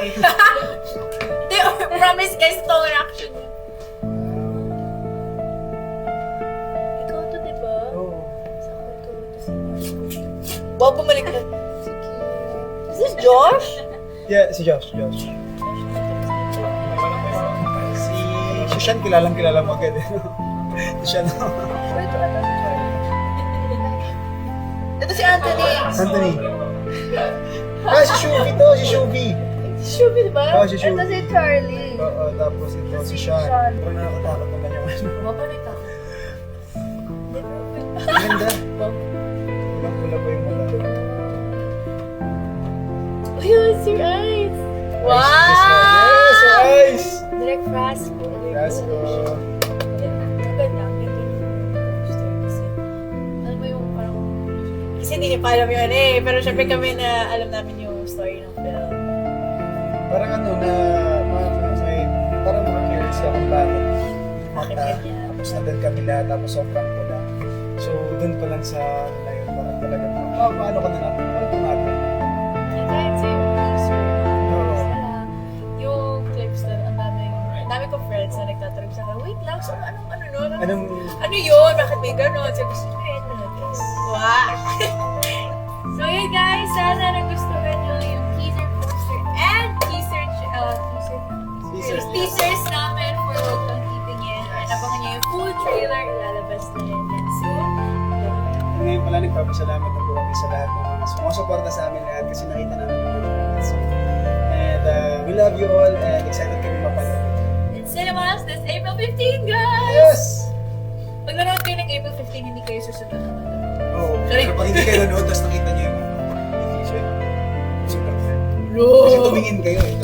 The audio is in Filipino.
Ay. Hindi, promise guys, ito ang reaction niya. Ikaw to, diba? Oo. Saan ko ito sa wow, bumalik na. Is this Josh? Yeah, si Josh. Si Sean, kilala mo agad. Si Sean. Ito si Anthony. Anthony. Si Shuvi to, si Shuvi. Si Shubi, diba? Si Shuvi. Ito si Charlie. Oo, tapos ito si Sean. Pero nakakatakot naman yung ano. Wow, paano ito? Ganda. Kulang-kula pa yung mata. Ayun, Sir Ice! Wow! Yes, eyes! Direct fast food. Yes, go. Ang ganda. Ang ganda yung poster kasi. Alam mo yung parang... Kasi hindi niya pa alam yun eh. Pero syempre kami na alam namin yung story ng film. Parang ano na, parang mga-curious siya kung bakit. Bakit Mata, ganyan? tapos nandun kami lahat, tapos sobrang pula. So, dun pa lang sa, ano na yun, parang talagang, paano ka na namin, paano tumagal? And kahit sa yung teaser, Oo. yung clips na ang dami kong friends na nagtatanong sa akin, wait lang, so ano Anong, yun? Bakit may gano'n? So, gusto ko yun natin. Wow! So yun guys, sana nagustuhan nyo yung teaser poster and teasers namin for Huwag Kang Titingin. And abangan nyo yung full trailer, ilalabas na yun yan soon. ngayon pala nagpapasalamat na po kami sa lahat ng mga sumusuporta sa amin lahat kasi nakita namin yung mga comments. And we love you all and excited kami mapanood. In cinemas, this April 15, guys! Yes! Pag nanood kayo ng April 15, hindi kayo susunod na Oo. Sorry. Pero pag hindi kayo nanood, tapos nakita niyo yung teaser, super fan. No! Kasi tumingin kayo eh.